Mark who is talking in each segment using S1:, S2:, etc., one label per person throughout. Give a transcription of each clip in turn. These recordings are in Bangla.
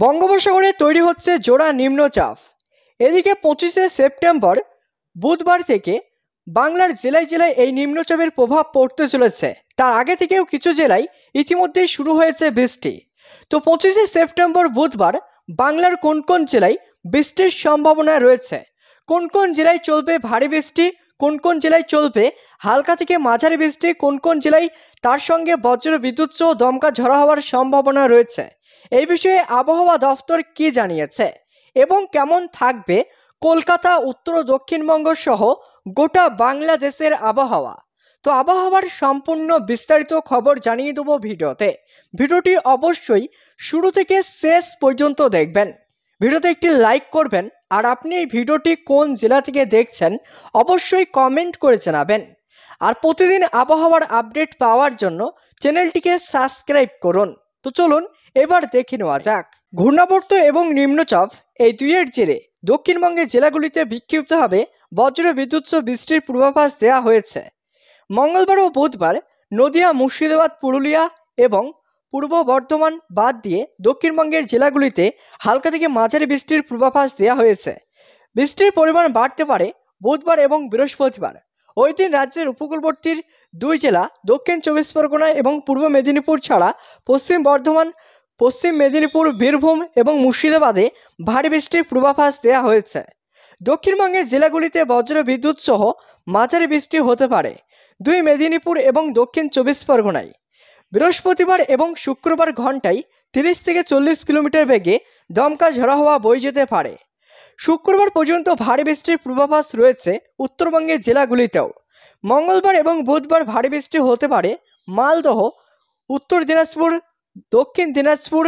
S1: বঙ্গোপসাগরে তৈরি হচ্ছে জোড়া নিম্নচাপ। এদিকে 25শে সেপ্টেম্বর বুধবার থেকে বাংলার জেলায় জেলায় এই নিম্নচাপের প্রভাব পড়তে চলেছে। তার আগে থেকেও কিছু জেলায় ইতিমধ্যেই শুরু হয়েছে বৃষ্টি। তো 25শে সেপ্টেম্বর বুধবার বাংলার কোন কোন জেলায় বৃষ্টির সম্ভাবনা রয়েছে, কোন কোন জেলায় চলবে ভারী বৃষ্টি, কোন কোন জেলায় চলবে হালকা থেকে মাঝারি বৃষ্টি, কোন কোন জেলায় তার সঙ্গে বজ্র বিদ্যুৎ সহ দমকা ঝড় হওয়ার সম্ভাবনা রয়েছে, এই বিষয়ে আবহাওয়া দফতর কি জানিয়েছে এবং কেমন থাকবে কলকাতা, উত্তর ও দক্ষিণবঙ্গ সহ গোটা বাংলাদেশের আবহাওয়া। তো আবহাওয়ার সম্পূর্ণ বিস্তারিত খবর জানিয়ে দেবো ভিডিওতে। ভিডিওটি অবশ্যই শুরু থেকে শেষ পর্যন্ত দেখবেন। ভিডিওতে একটি লাইক করবেন, আর আপনি এই ভিডিওটি কোন জেলা থেকে দেখছেন অবশ্যই কমেন্ট করে জানাবেন। আর প্রতিদিন আবহাওয়ার আপডেট পাওয়ার জন্য চ্যানেলটিকে সাবস্ক্রাইব করুন। তো চলুন এবার দেখে নেওয়া যাক। ঘূর্ণাবর্ত এবং নিম্নচাপ এই দুইয়ের জেরে দক্ষিণবঙ্গের জেলাগুলিতে বিক্ষিপ্তভাবে বজ্র বিদ্যুৎ সহ বৃষ্টির পূর্বাভাস দেওয়া হয়েছে। মঙ্গলবার ও বুধবার নদিয়া, মুর্শিদাবাদ, পুরুলিয়া এবং পূর্ব বর্ধমান বাদ দিয়ে দক্ষিণবঙ্গের জেলাগুলিতে হালকা থেকে মাঝারি বৃষ্টির পূর্বাভাস দেওয়া হয়েছে। বৃষ্টির পরিমাণ বাড়তে পারে বুধবার এবং বৃহস্পতিবার। ওই দিন রাজ্যের উপকূলবর্তী দুই জেলা দক্ষিণ 24 পরগনা এবং পূর্ব মেদিনীপুর ছাড়া পশ্চিম বর্ধমান, পশ্চিম মেদিনীপুর, বীরভূম এবং মুর্শিদাবাদে ভারী বৃষ্টির পূর্বাভাস দেওয়া হয়েছে। দক্ষিণবঙ্গের জেলাগুলিতে বজ্র বিদ্যুৎ সহ মাঝারি বৃষ্টি হতে পারে দুই মেদিনীপুর এবং দক্ষিণ 24 পরগনায়। বৃহস্পতিবার এবং শুক্রবার ঘন্টায় 30 থেকে 40 কিলোমিটার বেগে দমকা ঝড়ো হাওয়া বয়ে যেতে পারে। শুক্রবার পর্যন্ত ভারী বৃষ্টির পূর্বাভাস রয়েছে উত্তরবঙ্গের জেলাগুলিতেও। মঙ্গলবার এবং বুধবার ভারী বৃষ্টি হতে পারে মালদহ, উত্তর দিনাজপুর, দক্ষিণ দিনাজপুর,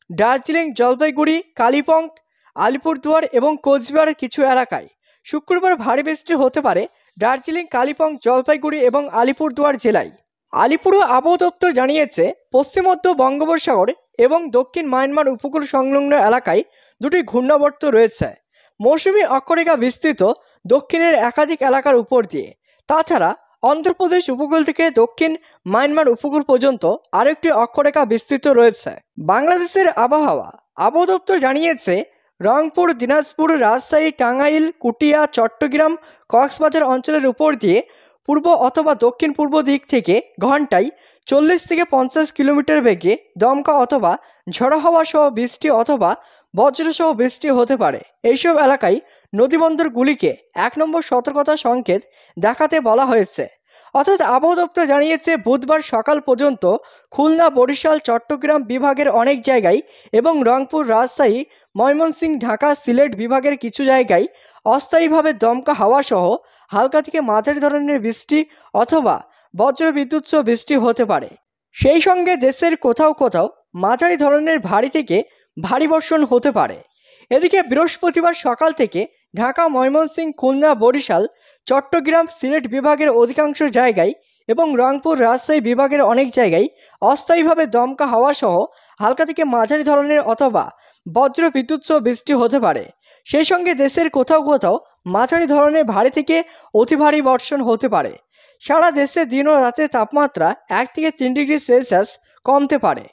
S1: দার্জিলিং, জলপাইগুড়ি, কালিম্পং, আলিপুরদুয়ার এবং কোচবিহারের কিছু এলাকায়। শুক্রবার ভারী বৃষ্টি হতে পারে দার্জিলিং, কালিম্পং, জলপাইগুড়ি এবং আলিপুরদুয়ার জেলায়। আলিপুর আবহাওয়া দপ্তর জানিয়েছে, পশ্চিম মধ্য বঙ্গোপসাগর এবং দক্ষিণ মায়ানমার উপকূল সংলগ্ন এলাকায় দুটি ঘূর্ণাবর্ত রয়েছে। মৌসুমী অক্ষরেখা বিস্তৃত দক্ষিণের একাধিক এলাকার উপর দিয়ে। তাছাড়া অন্ধ্রপ্রদেশ উপকূল থেকে দক্ষিণ মায়ানমার উপকূল পর্যন্ত আরেকটি অক্ষরেখা বিস্তৃত রয়েছে। বাংলাদেশের আবহাওয়া দপ্তর জানিয়েছে, রংপুর, দিনাজপুর, রাজশাহী, টাঙ্গাইল, কুটিয়া, চট্টগ্রাম, কক্সবাজার অঞ্চলের উপর দিয়ে পূর্ব অথবা দক্ষিণ পূর্ব দিক থেকে ঘন্টায় 40 থেকে 50 কিলোমিটার বেগে দমকা অথবা ঝড়ো হাওয়া সহ বৃষ্টি অথবা বজ্রসহ বৃষ্টি হতে পারে। এইসব এলাকায় নদীবন্দরগুলিকে 1 নম্বর সতর্কতা সংকেত দেখাতে বলা হয়েছে। অর্থাৎ আবহাওয়া দপ্তর জানিয়েছে, বুধবার সকাল পর্যন্ত খুলনা, বরিশাল, চট্টগ্রাম বিভাগের অনেক জায়গায় এবং রংপুর, রাজশাহী, ময়মনসিংহ, ঢাকা, সিলেট বিভাগের কিছু জায়গায় অস্থায়ীভাবে দমকা হাওয়া সহ হালকা থেকে মাঝারি ধরনের বৃষ্টি অথবা বজ্র বিদ্যুৎ সহ বৃষ্টি হতে পারে। সেই সঙ্গে দেশের কোথাও কোথাও মাঝারি ধরনের ভারী থেকে ভারী বর্ষণ হতে পারে। এদিকে বৃহস্পতিবার সকাল থেকে ঢাকা, ময়মনসিংহ, খুলনা, বরিশাল, চট্টগ্রাম, সিলেট বিভাগের অধিকাংশ জায়গায় এবং রংপুর, রাজশাহী বিভাগের অনেক জায়গায় অস্থায়ীভাবে দমকা হাওয়া সহ হালকা থেকে মাঝারি ধরনের অথবা বজ্র বিদ্যুৎ সহ বৃষ্টি হতে পারে। সেই সঙ্গে দেশের কোথাও কোথাও মাঝারি ধরনের ভারী থেকে অতি ভারী বর্ষণ হতে পারে। সারা দেশে দিন ও রাতের তাপমাত্রা 1 থেকে 3 ডিগ্রি সেলসিয়াস কমতে পারে।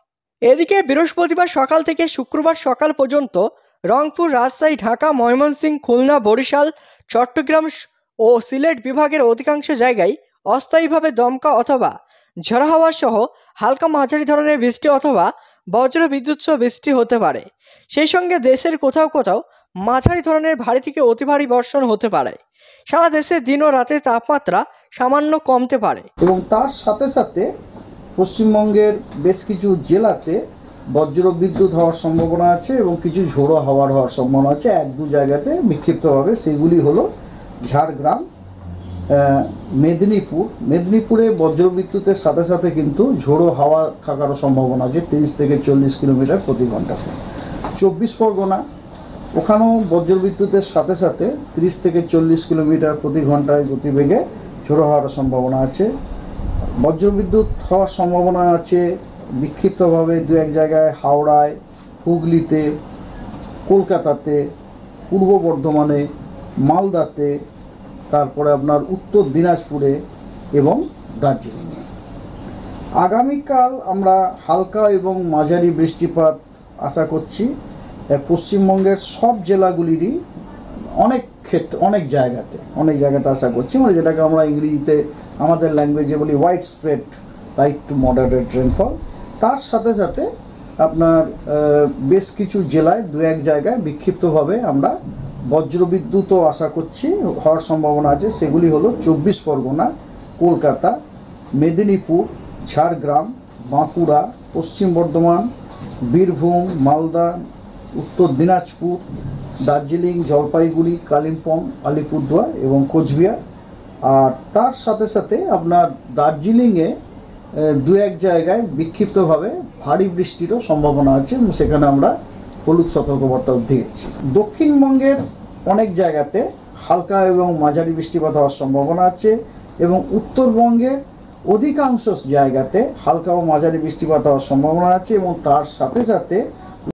S1: এদিকে বৃহস্পতিবার সকাল থেকে শুক্রবার সকাল পর্যন্ত রংপুর, রাজশাহী, ঢাকা, ময়মনসিংহ, খুলনা, বরিশাল, চট্টগ্রাম ও সিলেট বিভাগের অধিকাংশ জায়গায় অস্থায়ীভাবে দমকা অথবা ঝড়ো হাওয়া সহ হালকা মাঝারি ধরনের বৃষ্টি অথবা বজ্র বিদ্যুৎ সহ বৃষ্টি হতে পারে। সেই সঙ্গে দেশের কোথাও কোথাও মাঝারি ধরনের ভারী থেকে অতি ভারী বর্ষণ হতে পারে। সারা দেশে দিন ও রাতের তাপমাত্রা সামান্য কমতে পারে
S2: এবং তার সাথে সাথে পশ্চিমবঙ্গের বেশ কিছু জেলাতে বজ্র বিদ্যুৎ হওয়ার সম্ভাবনা আছে এবং কিছু ঝোড়ো হওয়ার সম্ভাবনা আছে 1-2 জায়গাতে বিক্ষিপ্তভাবে। সেগুলি হলো ঝাড়গ্রাম, মেদিনীপুরে বজ্র বিদ্যুতের সাথে সাথে কিন্তু ঝোড়ো হাওয়া থাকারও সম্ভাবনা আছে 30 থেকে 40 কিলোমিটার প্রতি ঘন্টাতে। 24 পরগনা, ওখানেও বজ্র বিদ্যুতের সাথে সাথে 30 থেকে 40 কিলোমিটার প্রতি ঘন্টায় গতিবেগে ঝোড়ো হওয়ার সম্ভাবনা আছে। বজ্রবিদ্যুৎ হওয়ার সম্ভাবনা আছে বিক্ষিপ্তভাবে 2-1 জায়গায় হাওড়ায়, হুগলিতে, কলকাতাতে, পূর্ব বর্ধমানে, মালদাতে, তারপরে আপনার উত্তর দিনাজপুরে এবং দার্জিলিংয়ে। আগামীকাল আমরা হালকা এবং মাঝারি বৃষ্টিপাত আশা করছি পশ্চিমবঙ্গের সব জেলাগুলিরই অনেক জায়গাতে আশা করছি, মানে যেটাকে আমরা ইংরেজিতে আমাদের ল্যাঙ্গুয়েজে বলি wide spread light to moderate rainfall. তার সাথে সাথে আপনার বেশ কিছু জেলায় দু এক জায়গায় বিক্ষিপ্তভাবে আমরা বজ্রবিদ্যুৎও আশা করছি হওয়ার সম্ভাবনা আছে। সেগুলি হলো 24 পরগনা, কলকাতা, মেদিনীপুর, ঝাড়গ্রাম, বাঁকুড়া, পশ্চিম বর্ধমান, বীরভূম, মালদা, উত্তর দিনাজপুর, দার্জিলিং, জলপাইগুড়ি, কালিম্পং, আলিপুরদুয়ার এবং কোচবিহার। আর তার সাথে সাথে আপনার দার্জিলিংয়ে দু এক জায়গায় বিক্ষিপ্তভাবে ভারী বৃষ্টিরও সম্ভাবনা আছে, সেখানে আমরা হলুদ সতর্কবার্তাও দিয়েছি। দক্ষিণবঙ্গের অনেক জায়গাতে হালকা এবং মাঝারি বৃষ্টিপাত হওয়ার সম্ভাবনা আছে এবং উত্তরবঙ্গের অধিকাংশ জায়গাতে হালকা ও মাঝারি বৃষ্টিপাত হওয়ার সম্ভাবনা আছে এবং তার সাথে সাথে